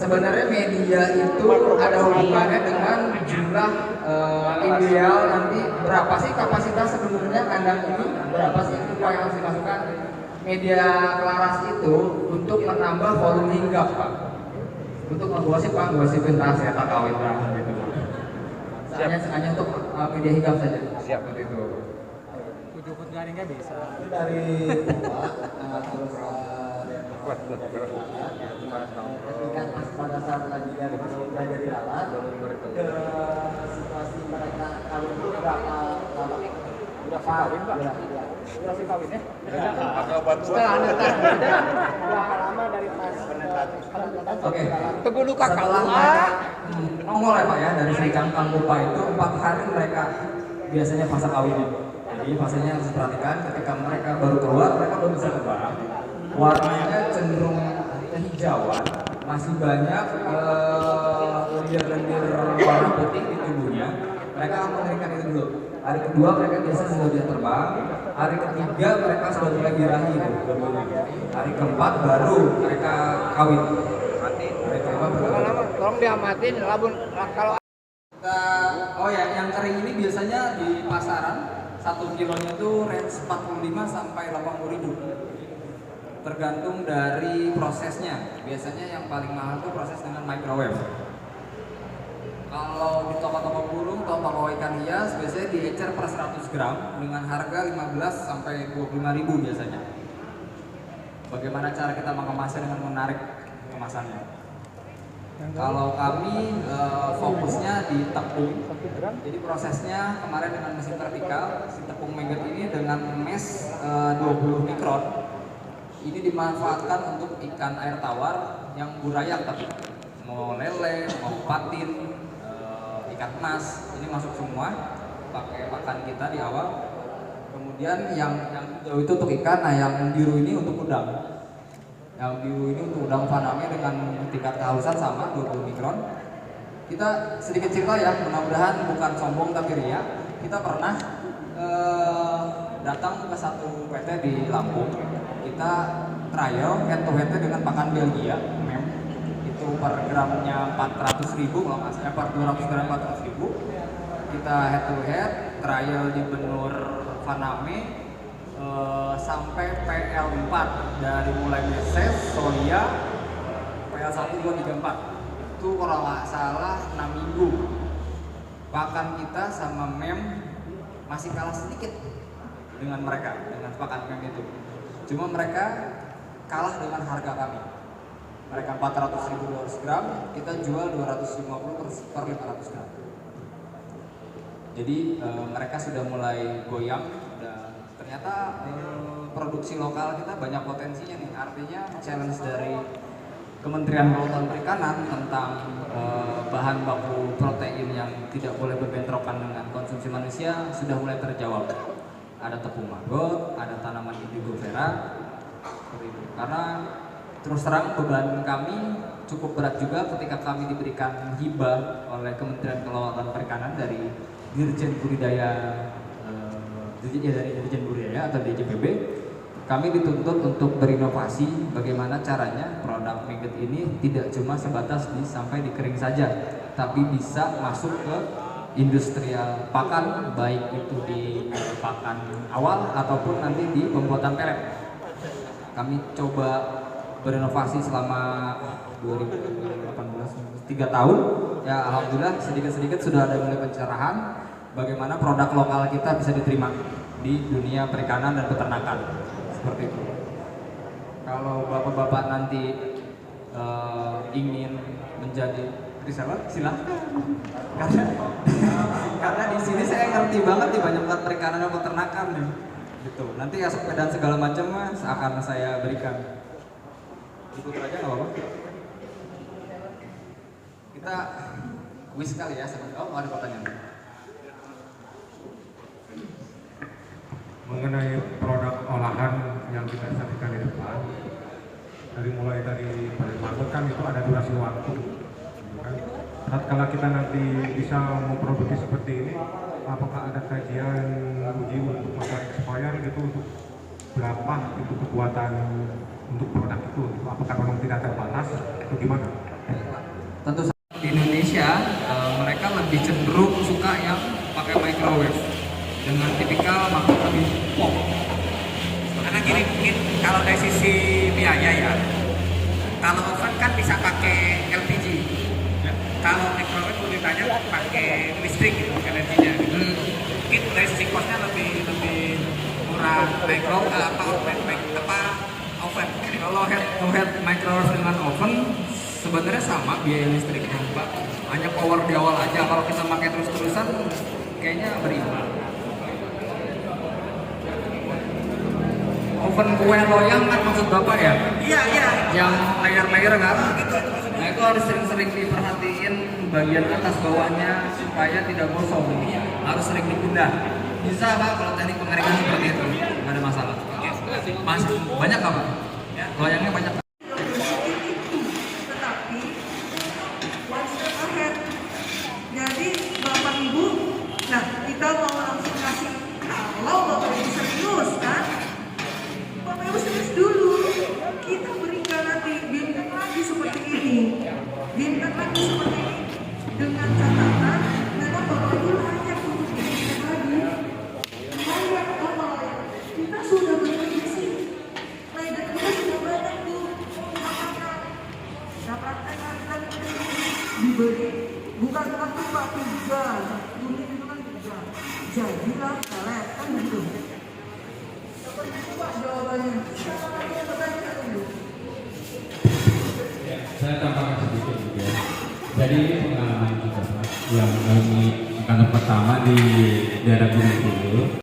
Sebenarnya media itu ada hubungannya dengan jumlah ideal nanti berapa sih kapasitas sebenarnya kandang ini, berapa sih upaya yang harus dimasukkan. Media kelaras itu untuk menambah volume hinggap Pak, untuk menggosip Pak, gosip pentas ya tak kawin lah gitu. Hanya untuk media hinggap saja. Siap seperti itu. Ujung garingnya bisa. Dari terus pada saat lagi dari belajar di lalat ke situasi mereka kawin itu berapa lama? Udah kawin Pak? Udah sih kawin ya? Berapa lama dari pas penetapan? Oke. Tunggu dulu kakak. Setelah mereka nongol ya Pak ya, dari si cangkang pupa itu 4 hari mereka biasanya fase kawinnya. Jadi fasenya harus diperhatikan ketika mereka baru keluar, mereka belum bisa kembang. Warnanya cenderung kehijauan, masih banyak lendir-lendir warna putih di tubuhnya. Mereka akan mengeringkan itu dulu. Hari kedua mereka biasa sudah bisa terbang. Hari ketiga mereka sudah mulai birahi. Hari keempat baru mereka kawin. Tolong diamatin labun kalau oh ya, yang kering ini biasanya di pasaran 1 kilonya itu range 45 sampai 80.000. Tergantung dari prosesnya. Biasanya yang paling mahal itu proses dengan microwave. Kalau di toko-toko burung, toko ikan hias biasanya diecer per 100 gram dengan harga 15 sampai 25.000 biasanya. Bagaimana cara kita mengemasnya dengan menarik kemasannya? Kalau kami fokusnya di tepung, jadi prosesnya kemarin dengan mesin vertikal, si tepung maggot ini dengan mesh 20 mikron, ini dimanfaatkan untuk ikan air tawar yang burayak tapi mau lele, mau patin, ikan emas, ini masuk semua pakai pakan kita di awal. Kemudian yang hijau itu untuk ikan, nah yang biru ini untuk udang. Yang biru ini untuk udang Faname dengan tingkat kehalusan sama 20 mikron. Kita sedikit cerita ya, mudah-mudahan bukan sombong tapi ria. Kita pernah datang ke satu PT di Lampung. Kita trial head to head dengan pakan Belgia, mem. Itu per gramnya 400.000 kalau nggak salah, per 200 gram 400.000. Kita head to head trial di benur Faname sampai PL4 dari mulai meses, soya, PL1, 2, 3, 4 itu kalau nggak salah 6 minggu. Pakan kita sama mem masih kalah sedikit dengan mereka, dengan pakan mem itu. Cuma mereka kalah dengan harga kami. Mereka 400.000 gram, kita jual 250 per 500 gram. Jadi mereka sudah mulai goyang dan ternyata produksi lokal kita banyak potensinya nih. Artinya challenge dari Kementerian Kelautan Perikanan tentang bahan baku protein yang tidak boleh berbentrokan dengan konsumsi manusia sudah mulai terjawab. Ada tepung maggot, ada tanaman indigo vera, karena terus terang beban kami cukup berat juga ketika kami diberikan hibah oleh Kementerian Kelautan Perikanan dari Dirjen Budidaya dari Dirjen Budidaya atau DJPB. Kami dituntut untuk berinovasi bagaimana caranya produk maggot ini tidak cuma sebatas sampai dikering saja, tapi bisa masuk ke industrial pakan, baik itu di pakan awal ataupun nanti di pembuatan pelet. Kami coba berinovasi selama 2018 3 tahun ya, alhamdulillah sedikit-sedikit sudah ada mulai pencerahan bagaimana produk lokal kita bisa diterima di dunia perikanan dan peternakan. Seperti itu. Kalau bapak-bapak nanti ingin menjadi reseller, silahkan. Karena di sini saya ngerti banget nih banyak banget perikanan dan peternakan nih. Gitu. Nanti SOP dan segala macam akan saya berikan. Ikut aja nggak apa-apa. Kita kuis kali ya. Oh, ada pertanyaan. Mengenai produk olahan yang kita sajikan di depan, mulai dari maggot kan itu ada durasi waktu, kan? Tatkala kita nanti bisa memproduksi seperti ini, apakah ada kajian uji untuk masa expired gitu, untuk berapa itu kekuatan untuk produk itu? Apakah memang tidak terbatas atau gimana? Tentu saja di Indonesia mereka lebih cenderung suka yang pakai microwave dengan tipikal maggot lebih pop. Karena gini, mungkin kalau dari sisi biaya ya, kalau oven kan bisa pakai LPG, kalau microwave lebih banyak pakai listrik gitu, energinya. Mungkin dari sisi costnya lebih murah oven. Kalau head to head microwave dengan oven sebenarnya sama biaya listriknya, Pak. Hanya power di awal aja. Kalau kita pakai terus-terusan kayaknya berimbang. Oven kue loyang kan maksud Bapak ya? Iya. Yang layer-layer kan? Nah itu harus sering-sering diperhatiin bagian atas bawahnya supaya tidak gosong. Harus sering dipindah. Bisa Pak kalau teknik pengeringan seperti itu, nggak ada masalah. Mas, banyak nggak Pak? Loyangnya banyak. Tetapi one step ahead. Jadi Bapak Ibu, nah kita mau langsung kasih, kalau Bapak Ibu serius kan? Bapak Ibu serius dulu, kita berikan nanti bimbingan lagi seperti ini, bimbingan lagi seperti ini, dengan catatan memang Bapak Ibu layak untuk bimbingan lagi, layak apa? Kita sudah berkompetisi, layak kita sudah banyak tuh, praktek diberi, bukan waktu juga, dunia itu kan juga, jadilah pelet kan gitu. Pak jawabannya. Saya tambahkan sedikit juga. Jadi ini pengalaman kita yang kami kantor pertama di daerah Gunung Kidul.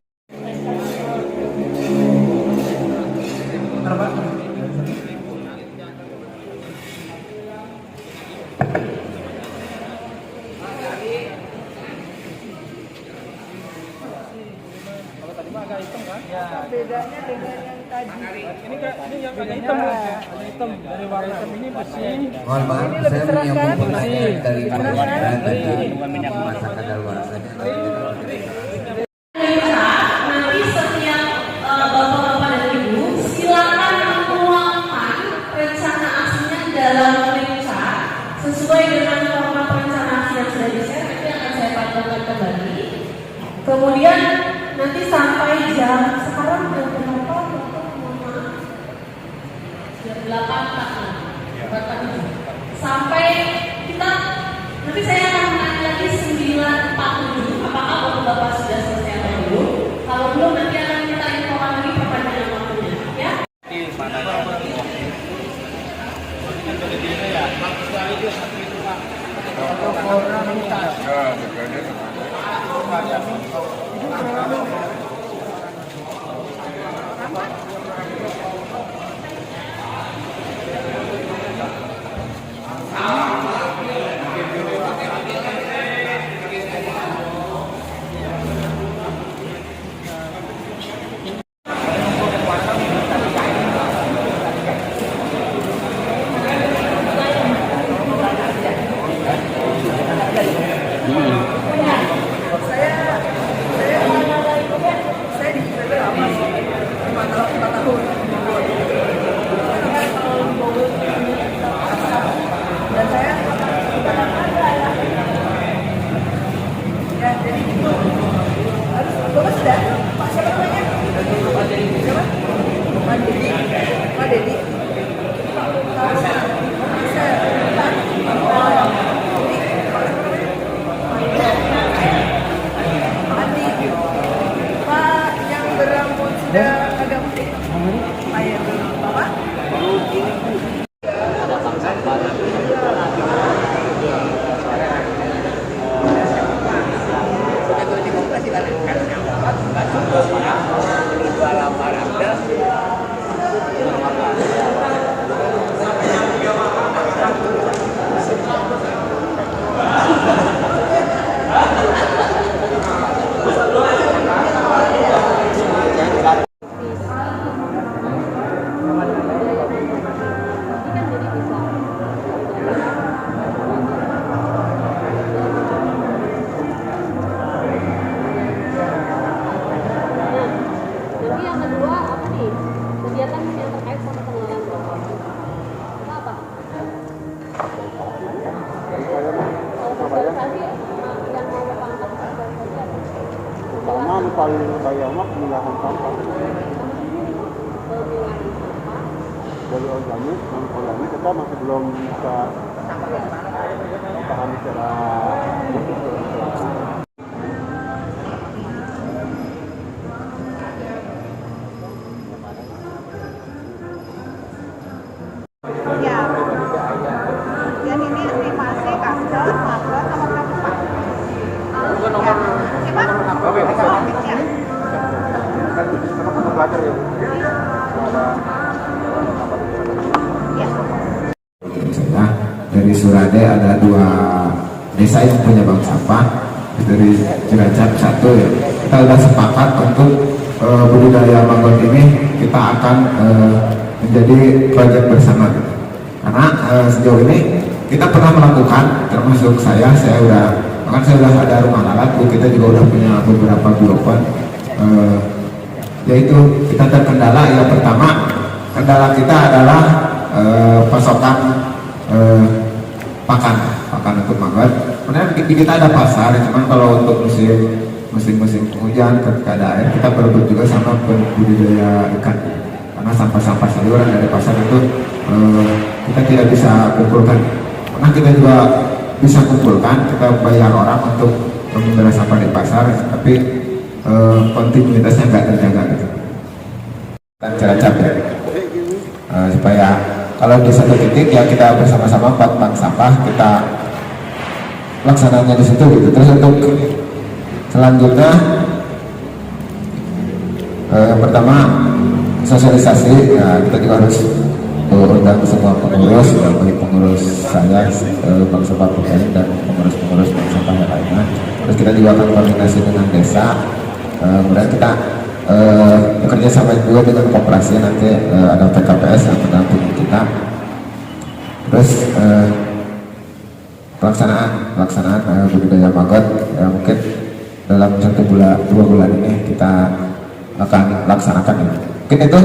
Kalau tadi mah agak hitam. Mohon maaf, saya menyambung pertanyaan dari keluarga tadi minyak memasak kadaluarsa. Nanti setiap bapak-bapak dan ibu silakan menuangkan rencana aksinya dalam periksa sesuai dengan format rencana aksi yang sudah di-share. Nanti akan saya pantaukan kembali. Kemudian nanti sampai jam sekarang jam berapa? Jam 8 sampai kita nanti saya akan menanya lagi 9.47 apakah bapak-bapak sudah selesai atau belum. Kalau belum nanti akan kita infokan lagi perpanjangan waktunya ya. paling utama pemilahan sampah dari organik non organik kita masih belum bisa paham secara dari Surade ada 2 desa yang punya bank sampah. Dari Cilacap 1 ya, kita sudah sepakat untuk budidaya mangrove ini kita akan menjadi proyek bersama karena sejauh ini kita pernah melakukan, termasuk saya udah ada rumah lalat, kita juga udah punya beberapa biopon, yaitu kita terkendala. Yang pertama kendala kita adalah pasokan pakan untuk mangrove. Sebenarnya di kita ada pasar, cuman kalau untuk musim hujan ketika ada air kita berebut juga sama budidaya ikan karena sampah-sampah sayuran dari pasar itu kita tidak bisa kumpulkan. Karena kita juga bisa kumpulkan, kita bayar orang untuk memelihara sampah di pasar, tapi kontinuitasnya nggak terjaga gitu. Dan Cilacap ya, supaya kalau di satu titik ya kita bersama-sama buat bank sampah, kita laksananya di situ gitu. Terus untuk selanjutnya yang pertama sosialisasi ya, kita juga harus undang semua pengurus, bagi pengurus saya bank sampah Pekering dan pengurus bank sampah yang lainnya. Terus kita juga akan koordinasi dengan desa, kemudian kita bekerja sama juga dengan koperasi, nanti ada TKPS yang mendampingi kita. Terus pelaksanaan budidaya maggot mungkin dalam 1 bulan 2 bulan ini kita akan laksanakan ya. Mungkin itu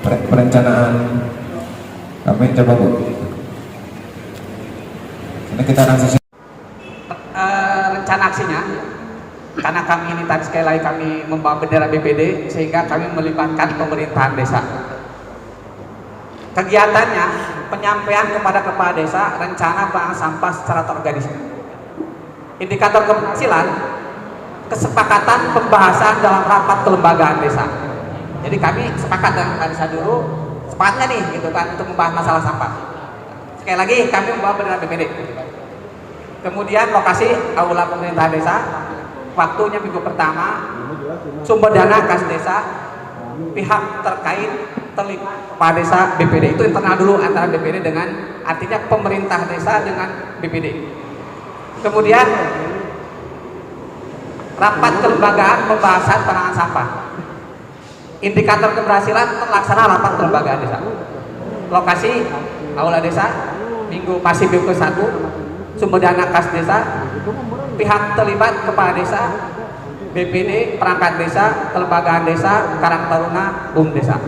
perencanaan kami. Coba Bu, ini kita langsung rencana aksinya, karena kami ini tadi sekali lagi kami membawa bendera BPD sehingga kami melibatkan pemerintahan desa. Kegiatannya penyampaian kepada kepala desa rencana penanganan sampah secara terorganisir. Indikator keberhasilan kesepakatan pembahasan dalam rapat kelembagaan desa. Jadi kami sepakat dengan kepala desa dulu, sepakatnya nih gitu kan untuk membahas masalah sampah. Sekali lagi kami membawa bendera BPD. Kemudian lokasi aula pemerintahan desa, waktunya minggu pertama, sumber dana kas desa, pihak terkait terlibat kepala desa BPD, itu internal dulu antara BPD dengan, artinya pemerintah desa dengan BPD. Kemudian rapat kelembagaan pembahasan penanganan sampah. Indikator keberhasilan terlaksana rapat kelembagaan desa. Lokasi aula desa, minggu masih minggu 1, sumber dana kas desa, pihak terlibat kepala desa, BPD, perangkat desa, kelembagaan desa, Karang Taruna, BUM desa.